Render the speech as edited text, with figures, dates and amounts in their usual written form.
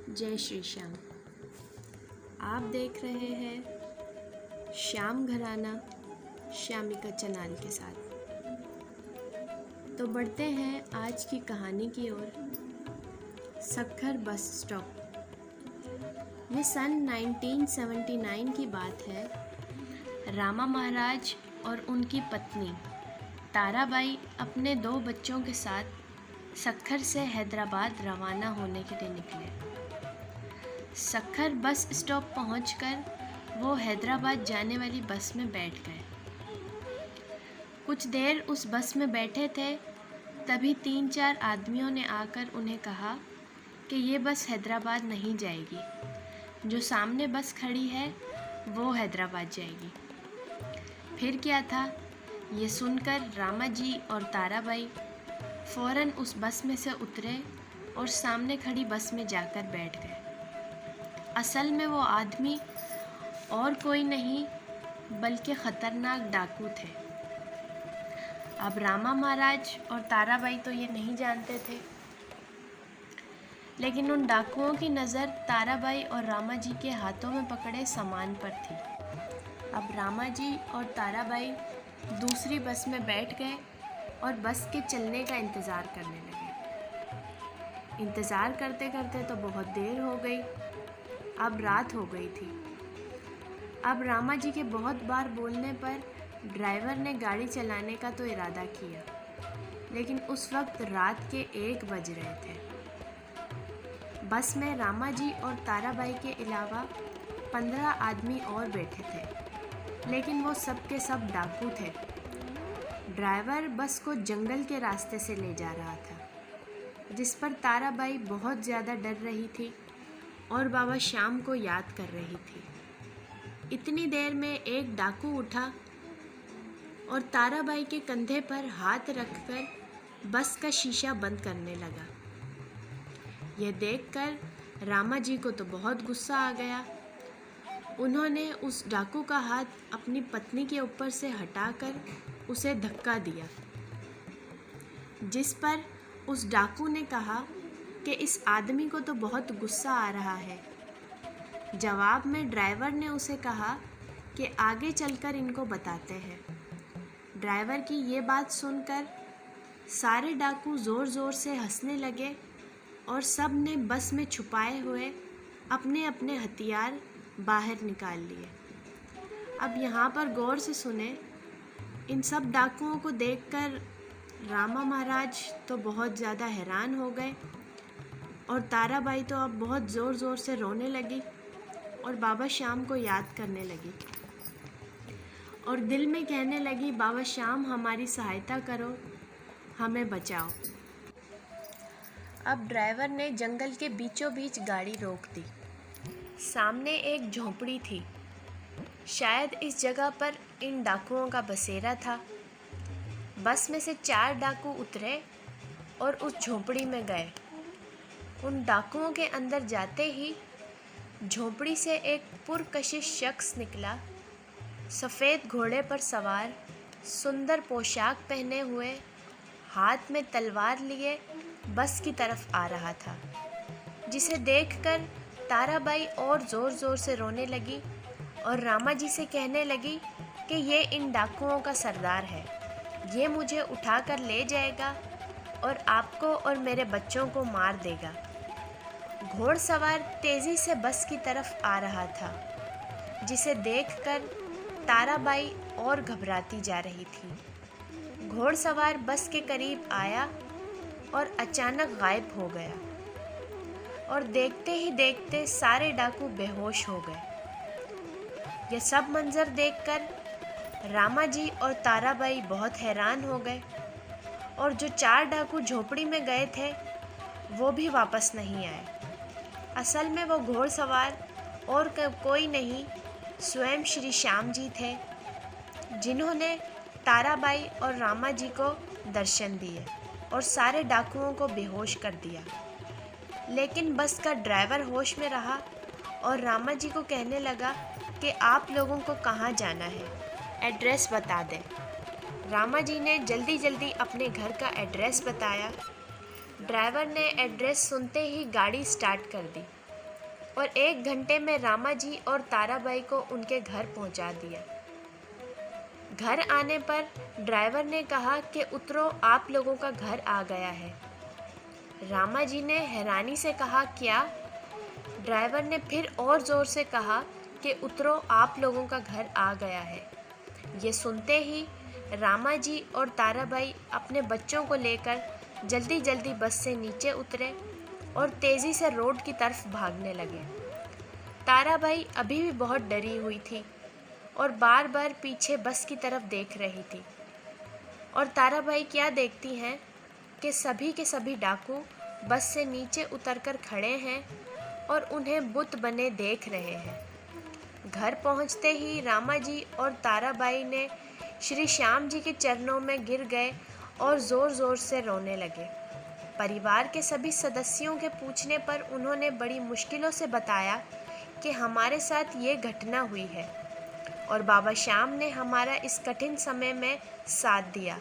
जय श्री श्याम। आप देख रहे हैं श्याम घराना श्यामिका चनाल के साथ। तो बढ़ते हैं आज की कहानी की ओर। Sukkur bus stop. ये सन 1979 की बात है। रामा महाराज और उनकी पत्नी ताराबाई अपने 2 बच्चों के साथ सक्खर से हैदराबाद रवाना होने के लिए निकले। सक्खर बस स्टॉप पहुंचकर वो हैदराबाद जाने वाली बस में बैठ गए। कुछ देर उस बस में बैठे थे, तभी 3-4 आदमियों ने आकर उन्हें कहा कि ये बस हैदराबाद नहीं जाएगी, जो सामने बस खड़ी है वो हैदराबाद जाएगी। फिर क्या था, ये सुनकर रामा जी और ताराबाई फ़ौरन उस बस में से उतरे और सामने खड़ी बस में जाकर बैठ गए। असल में वो आदमी और कोई नहीं बल्कि ख़तरनाक डाकू थे। अब रामा महाराज और ताराबाई तो ये नहीं जानते थे, लेकिन उन डाकुओं की नज़र ताराबाई और रामा जी के हाथों में पकड़े सामान पर थी। अब रामा जी और ताराबाई दूसरी बस में बैठ गए और बस के चलने का इंतज़ार करने लगे। इंतज़ार करते करते तो बहुत देर हो गई। अब रात हो गई थी। अब रामा जी के बहुत बार बोलने पर ड्राइवर ने गाड़ी चलाने का तो इरादा किया, लेकिन उस वक्त रात के 1 बज रहे थे। बस में रामा जी और ताराबाई के अलावा 15 आदमी और बैठे थे, लेकिन वो सब के सब डाकू थे। ड्राइवर बस को जंगल के रास्ते से ले जा रहा था, जिस पर ताराबाई बहुत ज़्यादा डर रही थी और बाबा श्याम को याद कर रही थी। इतनी देर में एक डाकू उठा और ताराबाई के कंधे पर हाथ रखकर बस का शीशा बंद करने लगा। यह देखकर रामा जी को तो बहुत गुस्सा आ गया। उन्होंने उस डाकू का हाथ अपनी पत्नी के ऊपर से हटाकर उसे धक्का दिया, जिस पर उस डाकू ने कहा कि इस आदमी को तो बहुत गुस्सा आ रहा है। जवाब में ड्राइवर ने उसे कहा कि आगे चलकर इनको बताते हैं। ड्राइवर की ये बात सुनकर सारे डाकू ज़ोर ज़ोर से हंसने लगे और सब ने बस में छुपाए हुए अपने अपने हथियार बाहर निकाल लिए। अब यहाँ पर गौर से सुने। इन सब डाकुओं को देखकर रामा महाराज तो बहुत ज़्यादा हैरान हो गए और ताराबाई तो अब बहुत ज़ोर ज़ोर से रोने लगी और बाबा श्याम को याद करने लगी और दिल में कहने लगी, बाबा श्याम हमारी सहायता करो, हमें बचाओ। अब ड्राइवर ने जंगल के बीचों बीच गाड़ी रोक दी। सामने एक झोंपड़ी थी। शायद इस जगह पर इन डाकुओं का बसेरा था। बस में से 4 डाकू उतरे और उस झोंपड़ी में गए। उन डाकुओं के अंदर जाते ही झोंपड़ी से एक पुरकशिश शख्स निकला। सफ़ेद घोड़े पर सवार, सुंदर पोशाक पहने हुए, हाथ में तलवार लिए बस की तरफ आ रहा था, जिसे देखकर ताराबाई और ज़ोर ज़ोर से रोने लगी और रामा जी से कहने लगी कि ये इन डाकुओं का सरदार है, ये मुझे उठाकर ले जाएगा और आपको और मेरे बच्चों को मार देगा। घोड़सवार तेज़ी से बस की तरफ आ रहा था, जिसे देखकर ताराबाई और घबराती जा रही थी। घोड़सवार बस के करीब आया और अचानक गायब हो गया और देखते ही देखते सारे डाकू बेहोश हो गए। यह सब मंजर देखकर रामा जी और ताराबाई बहुत हैरान हो गए और जो 4 डाकू झोपड़ी में गए थे वो भी वापस नहीं आए। असल में वो घोड़सवार और कोई नहीं, स्वयं श्री श्याम जी थे, जिन्होंने ताराबाई और रामा जी को दर्शन दिए और सारे डाकुओं को बेहोश कर दिया। लेकिन बस का ड्राइवर होश में रहा और रामा जी को कहने लगा कि आप लोगों को कहाँ जाना है, एड्रेस बता दें। रामा जी ने जल्दी जल्दी अपने घर का एड्रेस बताया। ड्राइवर ने एड्रेस सुनते ही गाड़ी स्टार्ट कर दी और 1 घंटे में रामा जी और ताराबाई को उनके घर पहुंचा दिया। घर आने पर ड्राइवर ने कहा कि उतरो, आप लोगों का घर आ गया है। रामा जी ने हैरानी से कहा, क्या? ड्राइवर ने फिर और ज़ोर से कहा कि उतरो, आप लोगों का घर आ गया है। ये सुनते ही रामा जी और ताराबाई अपने बच्चों को लेकर जल्दी जल्दी बस से नीचे उतरे और तेज़ी से रोड की तरफ भागने लगे। ताराबाई अभी भी बहुत डरी हुई थी और बार बार पीछे बस की तरफ देख रही थी। और ताराबाई क्या देखती हैं कि सभी के सभी डाकू बस से नीचे उतरकर खड़े हैं और उन्हें बुत बने देख रहे हैं। घर पहुंचते ही रामा जी और ताराबाई ने श्री श्याम जी के चरणों में गिर गए और ज़ोर ज़ोर से रोने लगे। परिवार के सभी सदस्यों के पूछने पर उन्होंने बड़ी मुश्किलों से बताया कि हमारे साथ ये घटना हुई है और बाबा श्याम ने हमारा इस कठिन समय में साथ दिया।